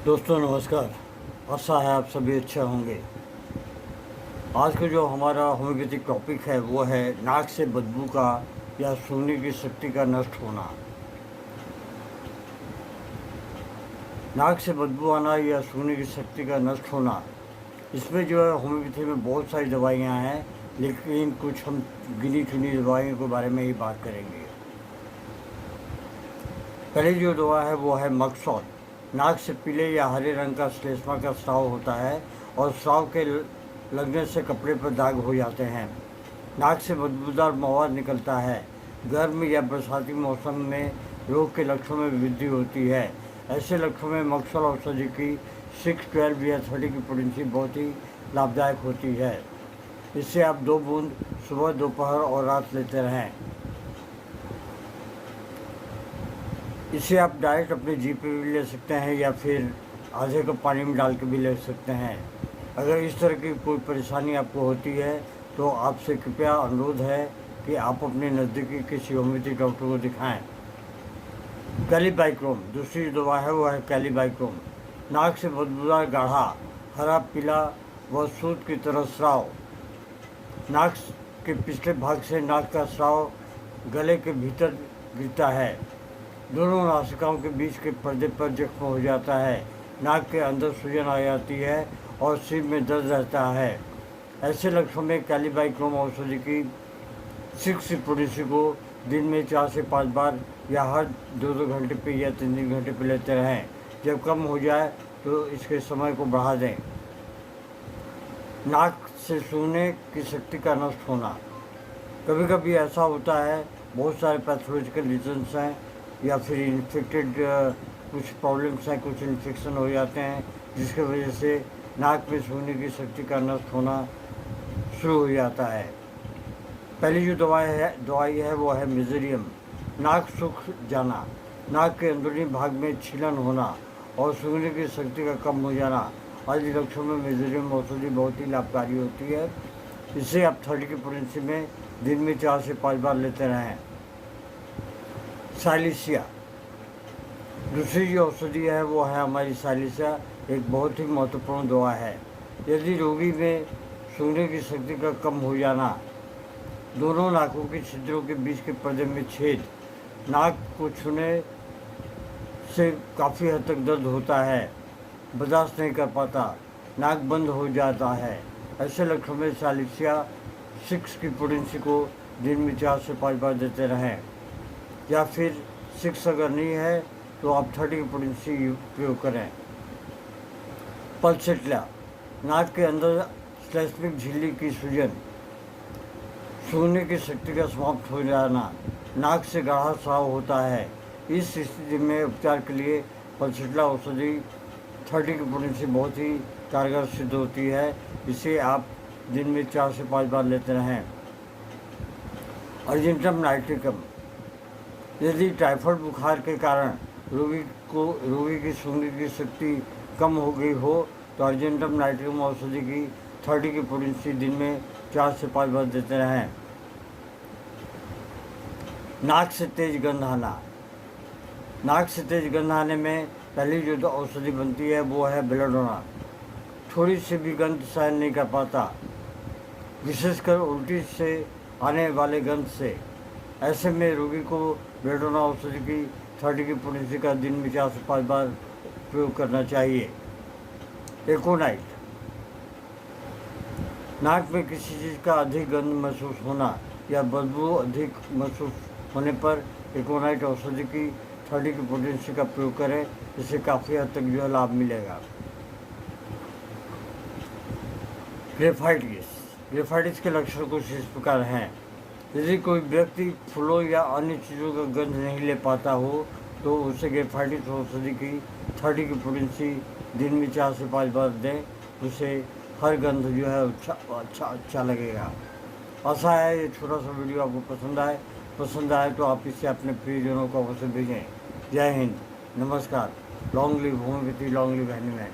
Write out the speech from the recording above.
दोस्तों नमस्कार। आशा है आप सभी अच्छे होंगे। आज का जो हमारा होम्योपैथिक टॉपिक है वो है नाक से बदबू का या सूंघने की शक्ति का नष्ट होना। नाक से बदबू आना या सूंघने की शक्ति का नष्ट होना, इसमें जो है होम्योपैथी में बहुत सारी दवाइयाँ हैं, लेकिन कुछ हम गिनी चुनी दवाइयों के बारे में ही बात करेंगे। पहली जो दवा है वो है मक्सौल। नाक से पीले या हरे रंग का श्लेष्मा का स्राव होता है और स्राव के लगने से कपड़े पर दाग हो जाते हैं। नाक से बदबूदार मवाद निकलता है। गर्म या बरसाती मौसम में रोग के लक्षणों में वृद्धि होती है। ऐसे लक्षणों में मक्सौल औषधि की 6, 12 या 30 की पोटेंसी बहुत ही लाभदायक होती है। इससे आप 2 बूंद सुबह, दोपहर और रात लेते रहें। इसे आप डायरेक्ट अपने जीभ पे भी ले सकते हैं या फिर आधे कप पानी में डाल के भी ले सकते हैं। अगर इस तरह की कोई परेशानी आपको होती है तो आपसे कृपया अनुरोध है कि आप अपने नज़दीकी किसी होम्योपैथिक डॉक्टर को दिखाएं। कैलीबाइक्रोम दूसरी दवा है वो है कैलीबाइक्रोम। नाक से बदबूदार गाढ़ा हरा पीला व सूत की तरह स्राव। नाक के पिछले भाग से नाक का स्राव गले के भीतर गिरता है। दोनों नासिकाओं के बीच के पर्दे पर जख्म हो जाता है। नाक के अंदर सूजन आ जाती है और सिर में दर्द रहता है। ऐसे लक्षणों में कैलीबाइक्रोम औषधि की 6 पोटेंसी को दिन में 4 से 5 बार या हर 2-2 घंटे पे या 3-3 घंटे पे लेते रहें। जब कम हो जाए तो इसके समय को बढ़ा दें। नाक से सूंघने की शक्ति का नष्ट होना, कभी कभी ऐसा होता है, बहुत सारे पैथोलॉजिकल रीजन्स हैं या फिर इन्फेक्टेड कुछ प्रॉब्लम्स हैं, कुछ इन्फेक्शन हो जाते हैं जिसकी वजह से नाक में सूंघने की शक्ति का नष्ट होना शुरू हो जाता है। पहली जो दवाई है वो है मेजेरियम। नाक सूख जाना, नाक के अंदरूनी भाग में छीलन होना और सूंघने की शक्ति का कम हो जाना आदि लक्षणों में मेजेरियम औषधि बहुत ही लाभकारी होती है। इसे आप 30 की पोटेंसी में दिन में 4 से 5 बार लेते रहें। साइलिसिया दूसरी जो औषधि है वो है हमारी साइलिसिया, एक बहुत ही महत्वपूर्ण दवा है। यदि रोगी में सूंघने की शक्ति का कम हो जाना, दोनों नाकों के छिद्रों के बीच के पर्दे में छेद, नाक को छूने से काफ़ी हद तक दर्द होता है, बर्दाश्त नहीं कर पाता, नाक बंद हो जाता है, ऐसे लक्षणों में साइलिसिया 6 की पोटेंसी को दिन में 4 से 5 बार देते रहें। या फिर 6 अगर नहीं है तो आप 30 की पोटेंसी प्रयोग करें। पल्सेट्ला, नाक के अंदर श्लेष्मिक झिल्ली की सूजन, सूंघने की शक्ति का समाप्त हो जाना, नाक से गाढ़ा स्राव होता है। इस स्थिति में उपचार के लिए पल्सेट्ला औषधि 30 की पोटेंसी बहुत ही कारगर सिद्ध होती है। इसे आप दिन में 4 से 5 बार लेते रहें। अर्जेंटम नाइट्रिकम, यदि टाइफाइड बुखार के कारण रोगी की सूंघने की शक्ति कम हो गई हो तो अर्जेंटम नाइट्रिकम औषधि की 30 की पोटेंसी दिन में 4 से 5 बार देते रहें। नाक से तेज गंध आना, नाक से तेज गंध आने में पहली जो औषधि बनती है वो है बेलाडोना। थोड़ी सी भी गंध सहन नहीं कर पाता, विशेषकर उल्टी से आने वाले गंध से। ऐसे में रोगी को बेलाडोना औषधि की 30 की पोटेंसी का दिन में 4 से 5 बार प्रयोग करना चाहिए। एकोनाइट, नाक में किसी चीज़ का अधिक गंध महसूस होना या बदबू अधिक महसूस होने पर एकोनाइट औषधि की 30 की पोटेंसी का प्रयोग करें। इससे काफ़ी हद तक जो है लाभ मिलेगा। ग्रेफाइटिस के लक्षण कुछ इस प्रकार हैं। यदि कोई व्यक्ति फूलों या अन्य चीज़ों का गंध नहीं ले पाता हो तो उसे ग्रेफाइटिस औषधि की 30 की पोटेंसी दिन में 4 से 5 बार दें। उसे हर गंध जो है अच्छा लगेगा। आशा है ये छोटा सा वीडियो आपको पसंद आए तो आप इसे अपने प्रियजनों को अवश्य भेजें। जय हिंद, नमस्कार। Long live homoeopathy, long live एनीमैन।